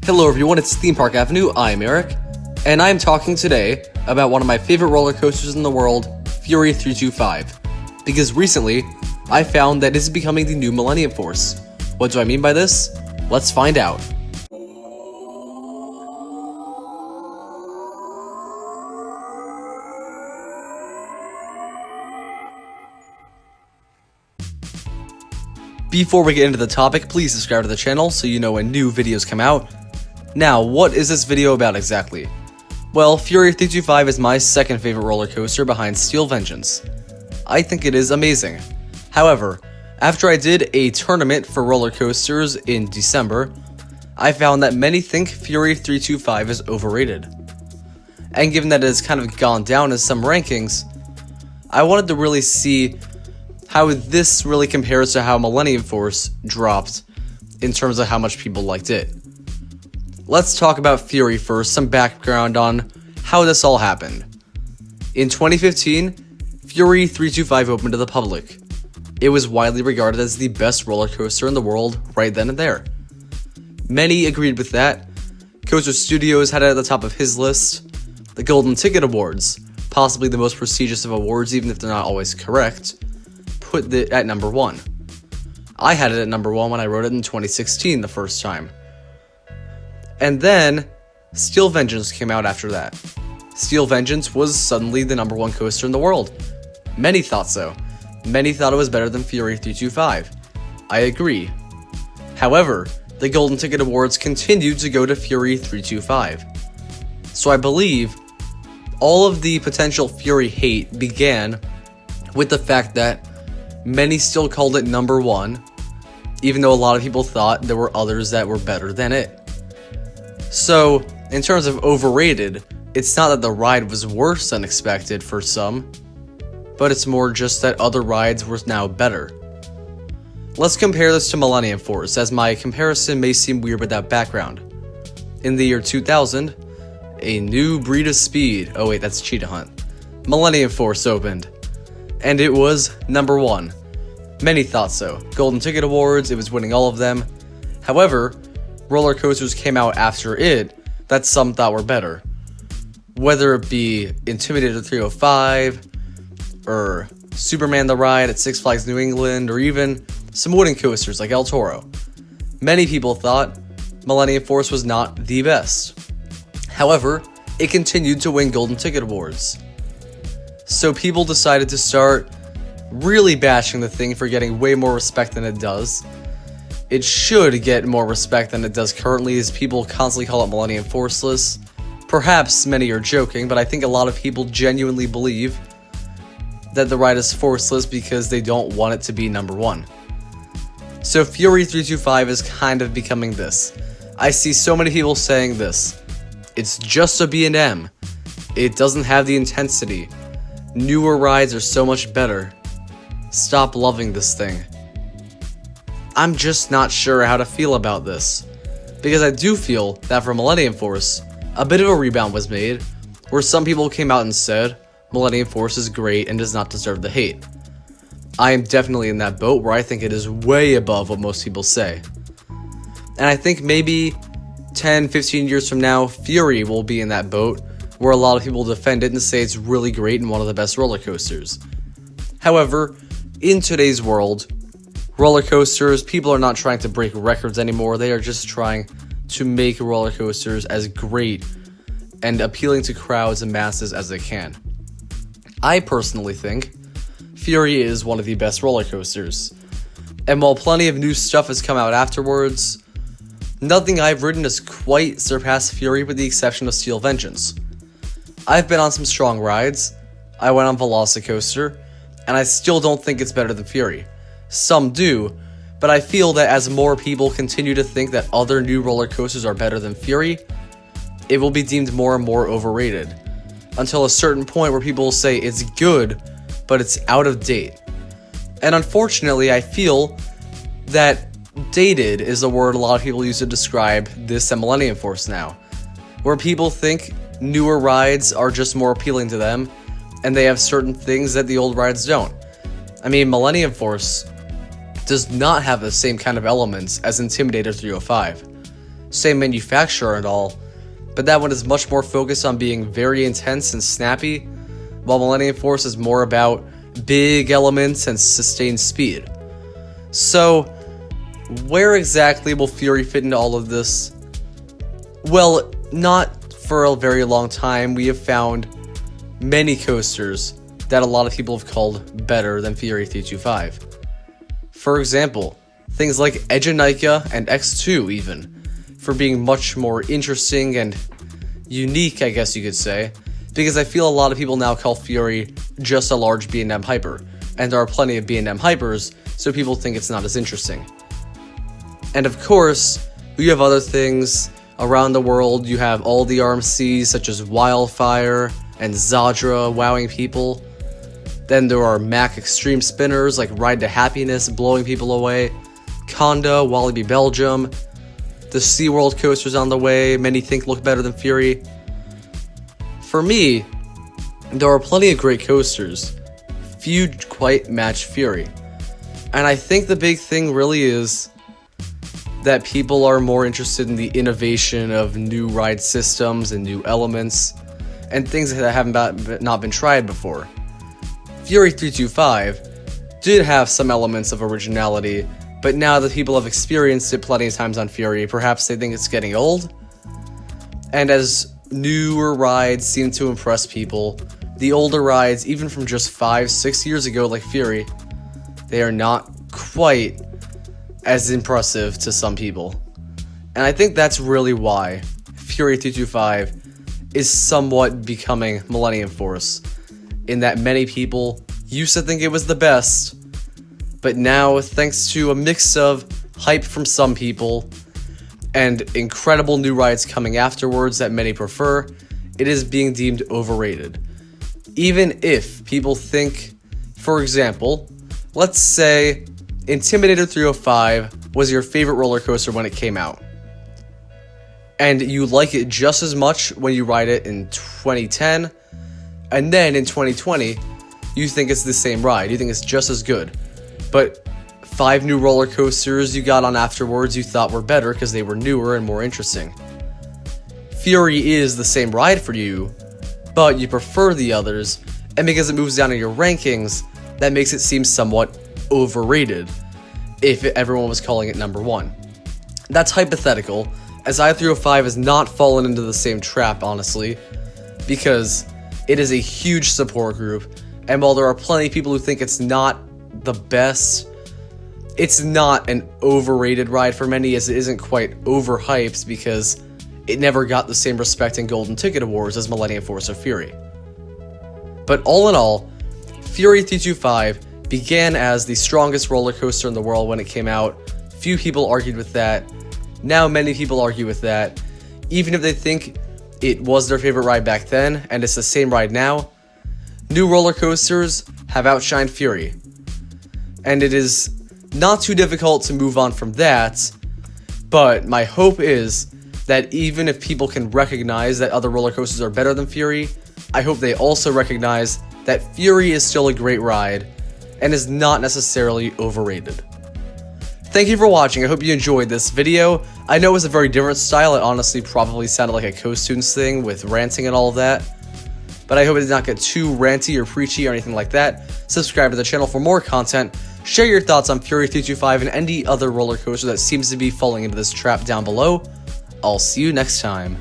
Hello everyone, it's Theme Park Avenue, I'm Eric, and I'm talking today about one of my favorite roller coasters in the world, Fury 325, because recently, I found that this is becoming the new Millennium Force. What do I mean by this? Let's find out. Before we get into the topic, please subscribe to the channel so you know when new videos come out. Now, what is this video about exactly? Well, Fury 325 is my second favorite roller coaster behind Steel Vengeance. I think it is amazing. However, after I did a tournament for roller coasters in December, I found that many think Fury 325 is overrated. And given that it has kind of gone down in some rankings, I wanted to really see how this really compares to how Millennium Force dropped in terms of how much people liked it. Let's talk about Fury first, some background on how this all happened. In 2015, Fury 325 opened to the public. It was widely regarded as the best roller coaster in the world right then and there. Many agreed with that. Coaster Studios had it at the top of his list. The Golden Ticket Awards, possibly the most prestigious of awards even if they're not always correct, put it at number 1. I had it at number 1 when I wrote it in 2016 the first time. And then, Steel Vengeance came out after that. Steel Vengeance was suddenly the number 1 coaster in the world. Many thought so. Many thought it was better than Fury 325. I agree. However, the Golden Ticket Awards continued to go to Fury 325. So I believe all of the potential Fury hate began with the fact that many still called it number 1, even though a lot of people thought there were others that were better than it. So, in terms of overrated, it's not that the ride was worse than expected for some, but it's more just that other rides were now better. Let's compare this to Millennium Force, as my comparison may seem weird without background. In the year 2000, a new breed of speed, oh wait, that's Cheetah Hunt, Millennium Force opened, and it was number 1. Many thought so. Golden Ticket Awards, it was winning all of them. However, roller coasters came out after it that some thought were better. Whether it be Intimidator 305, or Superman the Ride at Six Flags New England, or even some wooden coasters like El Toro. Many people thought Millennium Force was not the best. However, it continued to win Golden Ticket Awards. So people decided to start really bashing the thing for getting way more respect than it does. It should get more respect than it does currently, as people constantly call it Millennium Forceless. Perhaps many are joking, but I think a lot of people genuinely believe that the ride is forceless because they don't want it to be number 1. So Fury 325 is kind of becoming this. I see so many people saying this. It's just a B&M. It doesn't have the intensity. Newer rides are so much better. Stop loving this thing. I'm just not sure how to feel about this, because I do feel that for Millennium Force, a bit of a rebound was made, where some people came out and said, Millennium Force is great and does not deserve the hate. I am definitely in that boat where I think it is way above what most people say. And I think maybe 10, 15 years from now, Fury will be in that boat, where a lot of people defend it and say it's really great and one of the best roller coasters. However, in today's world, roller coasters, people are not trying to break records anymore. They are just trying to make roller coasters as great and appealing to crowds and masses as they can. I personally think Fury is one of the best roller coasters. And while plenty of new stuff has come out afterwards, nothing I've ridden has quite surpassed Fury with the exception of Steel Vengeance. I've been on some strong rides. I went on Velocicoaster, and I still don't think it's better than Fury. Some do, but I feel that as more people continue to think that other new roller coasters are better than Fury, it will be deemed more and more overrated, until a certain point where people will say it's good, but it's out of date. And unfortunately, I feel that dated is the word a lot of people use to describe this at Millennium Force now, where people think newer rides are just more appealing to them, and they have certain things that the old rides don't. I mean, Millennium Force does not have the same kind of elements as Intimidator 305. same manufacturer and all, but that one is much more focused on being very intense and snappy, while Millennium Force is more about big elements and sustained speed. So, where exactly will Fury fit into all of this? Well, not for a very long time. We have found many coasters that a lot of people have called better than Fury 325. For example, things like Egenica and X2 even, for being much more interesting and unique, I guess you could say, because I feel a lot of people now call Fury just a large B&M hyper, and there are plenty of B&M hypers, so people think it's not as interesting. And of course, you have other things around the world. You have all the RMCs such as Wildfire and Zadra wowing people. Then there are Mac extreme spinners like Ride to Happiness blowing people away, Conda, Walibi Belgium, the SeaWorld coasters on the way, many think look better than Fury. For me, there are plenty of great coasters. Few quite match Fury. And I think the big thing really is that people are more interested in the innovation of new ride systems and new elements and things that haven't not been tried before. Fury 325 did have some elements of originality, but now that people have experienced it plenty of times on Fury, perhaps they think it's getting old. And as newer rides seem to impress people, the older rides, even from just 5-6 years ago like Fury, they are not quite as impressive to some people. And I think that's really why Fury 325 is somewhat becoming Millennium Force, in that many people used to think it was the best, but now, thanks to a mix of hype from some people and incredible new rides coming afterwards that many prefer, it is being deemed overrated. Even if people think, for example, let's say Intimidator 305 was your favorite roller coaster when it came out, and you like it just as much when you ride it in 2010, and then in 2020, you think it's the same ride, you think it's just as good, but 5 new roller coasters you got on afterwards you thought were better because they were newer and more interesting. Fury is the same ride for you, but you prefer the others, and because it moves down in your rankings, that makes it seem somewhat overrated, if everyone was calling it number 1. That's hypothetical, as I-305 has not fallen into the same trap, honestly, because it is a huge support group, and while there are plenty of people who think it's not the best, it's not an overrated ride for many, as it isn't quite overhyped because it never got the same respect in Golden Ticket Awards as Millennium Force or Fury. But all in all, Fury 325 began as the strongest roller coaster in the world when it came out. Few people argued with that. Now many people argue with that. Even if they think it was their favorite ride back then, and it's the same ride now, new roller coasters have outshined Fury. And it is not too difficult to move on from that, but my hope is that even if people can recognize that other roller coasters are better than Fury, I hope they also recognize that Fury is still a great ride and is not necessarily overrated. Thank you for watching. I hope you enjoyed this video. I know it was a very different style. It honestly probably sounded like a Coastoons thing with ranting and all of that, but I hope it did not get too ranty or preachy or anything like that. Subscribe to the channel for more content. Share your thoughts on Fury 325 and any other roller coaster that seems to be falling into this trap down below. I'll see you next time.